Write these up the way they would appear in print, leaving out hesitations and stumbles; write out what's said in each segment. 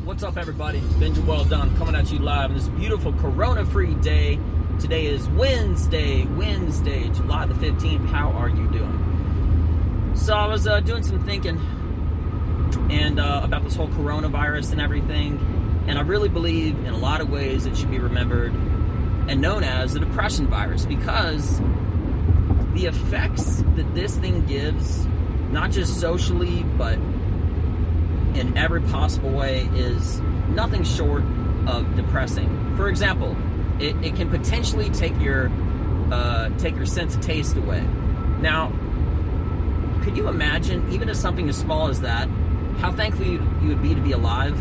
What's up, everybody? Benja Welldone coming at you live on this beautiful corona-free day. Today is Wednesday, July the 15th. How are you doing? So I was doing some thinking and about this whole coronavirus and everything, and I really believe in a lot of ways it should be remembered and known as the depression virus, because the effects that this thing gives, not just socially, but in every possible way, is nothing short of depressing. For example, it can potentially take your sense of taste away. Now, could you imagine, even as something as small as that, how thankful you would be to be alive,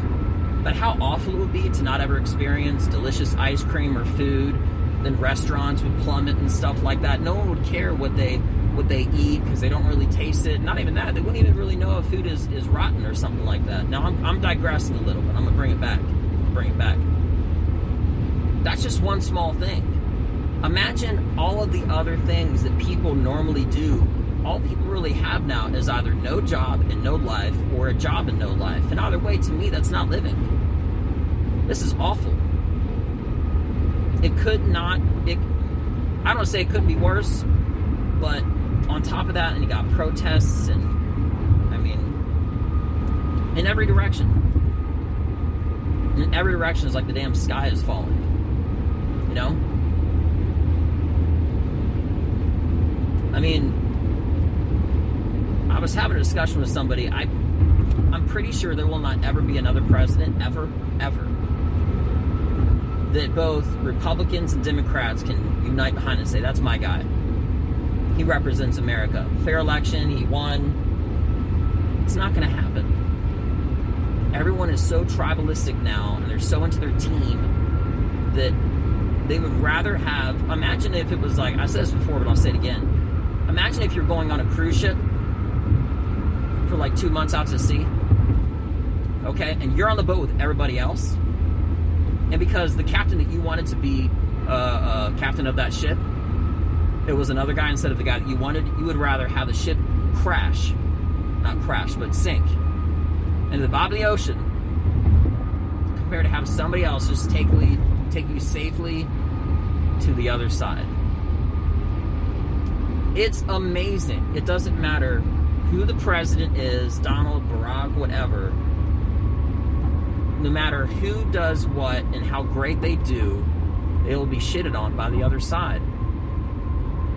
but how awful it would be to not ever experience delicious ice cream or food? Then restaurants would plummet and stuff like that. No one would care what they eat because they don't really taste it. Not even that. They wouldn't even really know if food is rotten or something like that. Now, I'm digressing a little, but I'm going to bring it back. That's just one small thing. Imagine all of the other things that people normally do. All people really have now is either no job and no life, or a job and no life. And either way, to me, that's not living. This is awful. I don't want to say it couldn't be worse, but on top of that, and you got protests, and I mean, in every direction is like the damn sky is falling, you know? I mean, I was having a discussion with somebody. I'm pretty sure there will not ever be another president, ever, that both Republicans and Democrats can unite behind and say, that's my guy. He represents America. Fair election, he won. It's not going to happen. Everyone is so tribalistic now, and they're so into their team that they would rather have... Imagine if it was like... I said this before, but I'll say it again. Imagine if you're going on a cruise ship for like 2 months out to sea, okay? And you're on the boat with everybody else. And because the captain that you wanted to be captain of that ship, it was another guy instead of the guy that you wanted, you would rather have the ship sink into the bottom of the ocean compared to have somebody else just take you safely to the other side. It's amazing. It doesn't matter who the president is, Donald, Barack, whatever. No matter who does what and how great they do, they will be shitted on by the other side.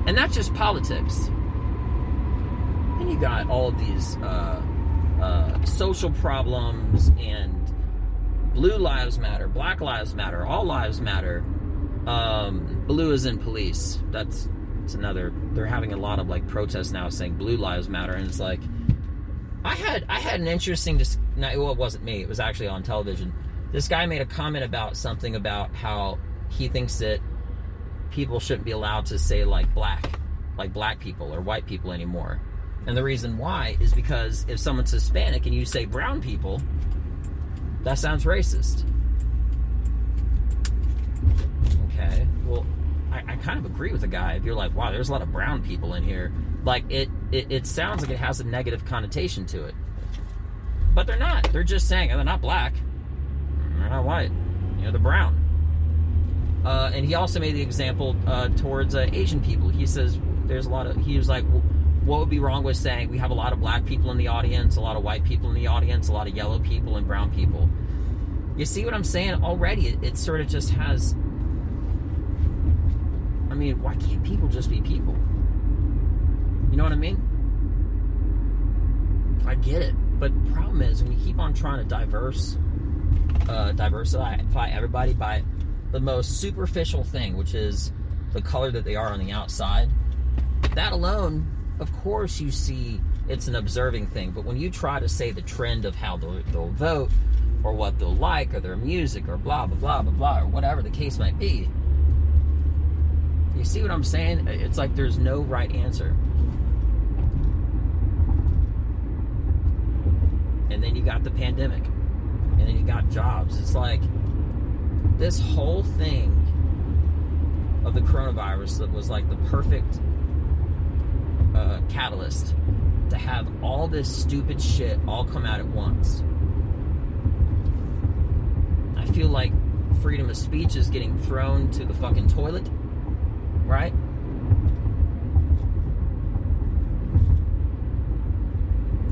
And that's just politics. And you got all of these social problems, and blue lives matter, black lives matter, all lives matter. Blue is in police. It's another. They're having a lot of like protests now saying blue lives matter, and it's like, I had an interesting. Well, it wasn't me. It was actually on television. This guy made a comment about something about how he thinks that people shouldn't be allowed to say like black people or white people anymore. And the reason why is because if someone's Hispanic and you say brown people, that sounds racist. Okay, well, I kind of agree with the guy. If you're like, wow, there's a lot of brown people in here, like it sounds like it has a negative connotation to it. But they're not. They're just saying, they're not black, they're not white, they're brown. And he also made the example towards Asian people. He says he was like, what would be wrong with saying we have a lot of black people in the audience, a lot of white people in the audience, a lot of yellow people and brown people? You see what I'm saying? Already, it sort of just has... I mean, why can't people just be people? You know what I mean? I get it. But the problem is, when you keep on trying to diversify everybody by the most superficial thing, which is the color that they are on the outside, that alone, of course you see it's an observing thing. But when you try to say the trend of how they'll vote, or what they'll like, or their music, or blah, blah, blah, blah, blah, or whatever the case might be, you see what I'm saying? It's like there's no right answer. And then you got the pandemic. And then you got jobs. It's like this whole thing of the coronavirus that was like the perfect catalyst to have all this stupid shit all come out at once. like freedom of speech is getting thrown to the fucking toilet, right?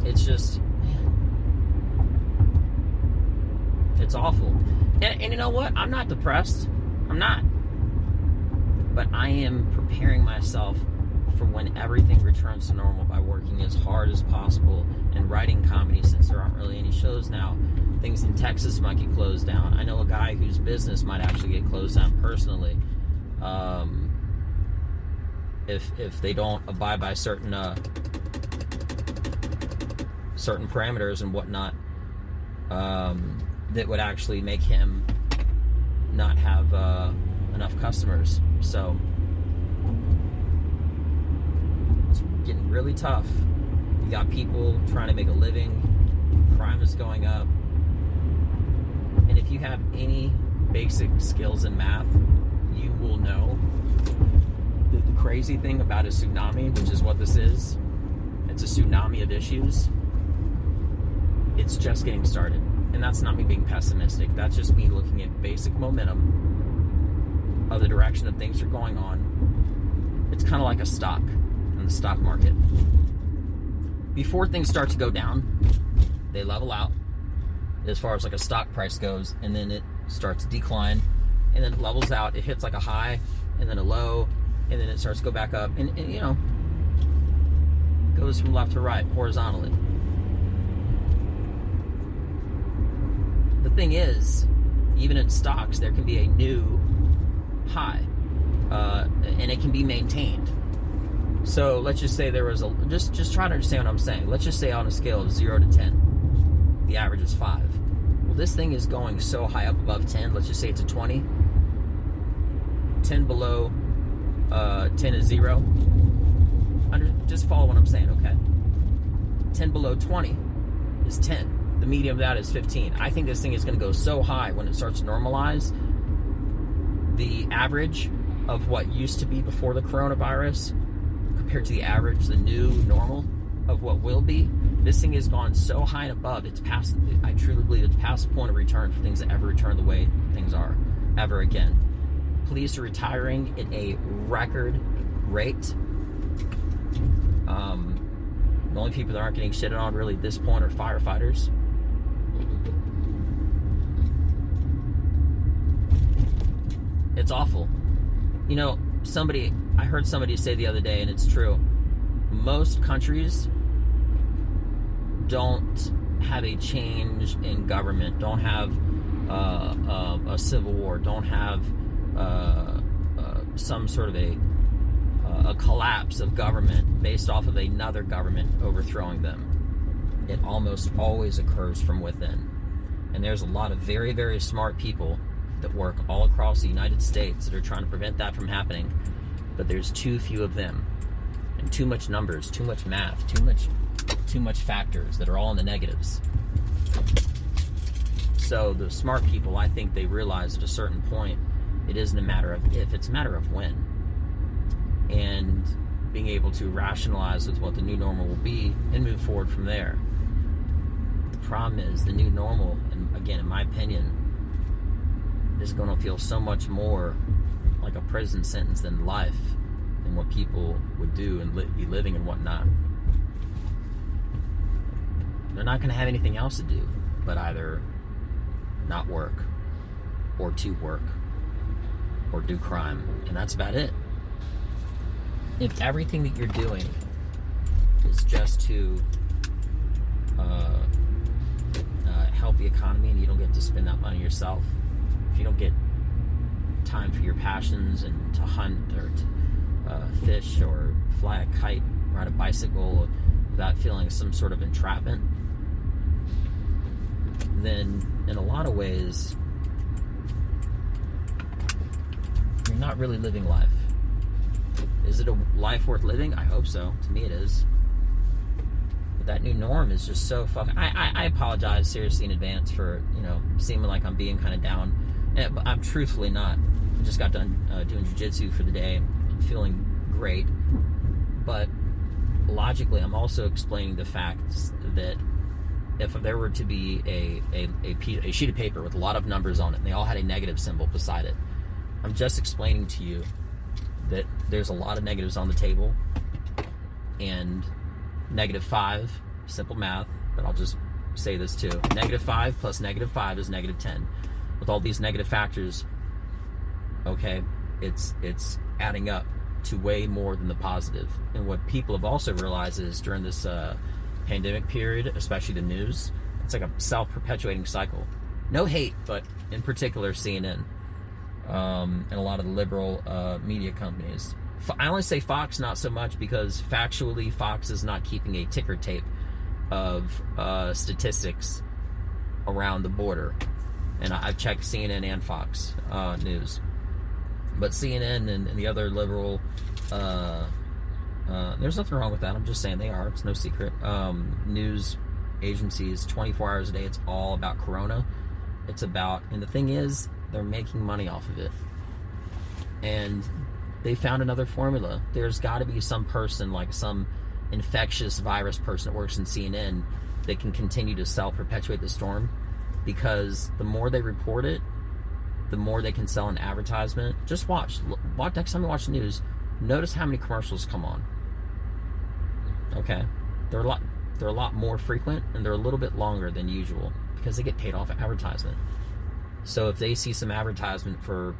It's just, man, it's awful. And you know what? I'm not depressed. I'm not. But I am preparing myself for when everything returns to normal by working as hard as possible and writing comedy, since there aren't really any shows now. Things in Texas might get closed down. I know a guy whose business might actually get closed down personally, if they don't abide by certain parameters and whatnot, that would actually make him not have enough customers. So it's getting really tough. You got people trying to make a living. Crime is going up. And if you have any basic skills in math, you will know that the crazy thing about a tsunami, which is what this is, it's a tsunami of issues. It's just getting started. And that's not me being pessimistic. That's just me looking at basic momentum of the direction that things are going on. It's kind of like a stock in the stock market. Before things start to go down, they level out as far as like a stock price goes, and then it starts to decline, and then it levels out. It hits like a high and then a low, and then it starts to go back up, and you know, goes from left to right horizontally. The thing is, even in stocks, there can be a new high, and it can be maintained. So let's just say there was a, just try to understand what I'm saying. Let's just say on a scale of 0 to 10, the average is 5. Well, this thing is going so high up above 10. Let's just say it's a 20. 10 below 10 is 0. Just follow what I'm saying, okay? 10 below 20 is 10. The medium of that is 15. I think this thing is going to go so high when it starts to normalize. The average of what used to be before the coronavirus compared to the average, the new normal of what will be, this thing has gone so high and above, it's past, I truly believe it's past the point of return for things to ever return the way things are, ever again. Police are retiring at a record rate. The only people that aren't getting shitted on really at this point are firefighters. It's awful. You know, I heard somebody say the other day, and it's true, most countries don't have a change in government, don't have a civil war, don't have some sort of a collapse of government based off of another government overthrowing them. It almost always occurs from within. And there's a lot of very, very smart people that work all across the United States that are trying to prevent that from happening, but there's too few of them, and too much numbers, too much math, too much factors that are all in the negatives. So the smart people, I think they realize at a certain point, it isn't a matter of if, it's a matter of when. And being able to rationalize with what the new normal will be and move forward from there. The problem is the new normal, and again, in my opinion, is going to feel so much more like a prison sentence than life, and what people would do and be living and whatnot. They're not going to have anything else to do but either not work, or to work, or do crime, and that's about it. If everything that you're doing is just to help the economy, and you don't get to spend that money yourself, if you don't get time for your passions and to hunt or to fish or fly a kite, ride a bicycle without feeling some sort of entrapment, then in a lot of ways you're not really living life. Is it a life worth living? I hope so. To me it is. But that new norm is just so fucking... I apologize seriously in advance for, seeming like I'm being kind of down. And I'm truthfully not. I just got done doing jiu-jitsu for the day. I'm feeling great. But logically, I'm also explaining the facts that if there were to be a sheet of paper with a lot of numbers on it, and they all had a negative symbol beside it, I'm just explaining to you that there's a lot of negatives on the table, and -5, simple math, but I'll just say this too. -5 plus -5 is -10. With all these negative factors, okay, it's adding up to way more than the positive. And what people have also realized is during this pandemic period, especially the news, it's like a self-perpetuating cycle. No hate, but in particular CNN and a lot of the liberal media companies. I only say Fox not so much because factually Fox is not keeping a ticker tape of statistics around the border. And I've checked CNN and Fox News. But CNN and the other liberal, there's nothing wrong with that. I'm just saying they are. It's no secret. News agencies, 24 hours a day, it's all about Corona. It's about, and the thing is, they're making money off of it. And they found another formula. There's got to be some person, like some infectious virus person that works in CNN, that can continue to self-perpetuate the storm, because the more they report it, the more they can sell an advertisement. Just watch next time you watch the news, notice how many commercials come on. Okay, they're a lot more frequent, and they're a little bit longer than usual because they get paid off advertisement. So if they see some advertisement for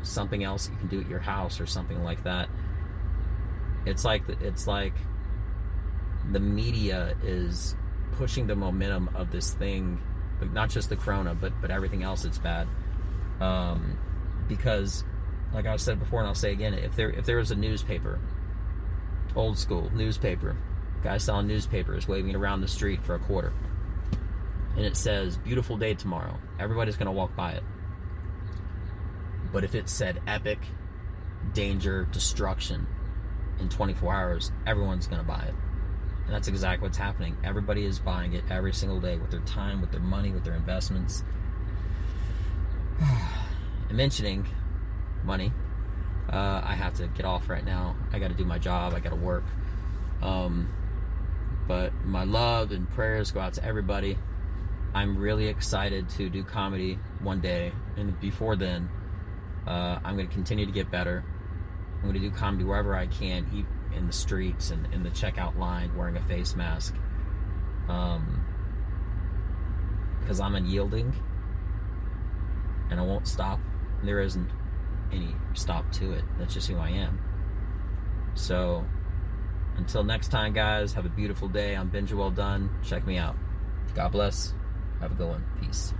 something else you can do at your house or something like that, it's like the media is pushing the momentum of this thing, not just the corona, but everything else that's bad. Because, like I said before, and I'll say again, if there was a newspaper, old school newspaper, guy selling newspapers, waving it around the street for a quarter, and it says "beautiful day tomorrow," everybody's going to walk by it. But if it said "epic, danger, destruction" in 24 hours, everyone's going to buy it. And that's exactly what's happening. Everybody is buying it every single day with their time, with their money, with their investments. And mentioning money, I have to get off right now. I got to do my job. I got to work. But my love and prayers go out to everybody. I'm really excited to do comedy one day. And before then, I'm going to continue to get better. I'm going to do comedy wherever I can, in the streets and in the checkout line, wearing a face mask. Because I'm unyielding. And I won't stop. There isn't any stop to it. That's just who I am. So, until next time, guys, have a beautiful day. I'm Benja Welldone. Check me out. God bless. Have a good one. Peace.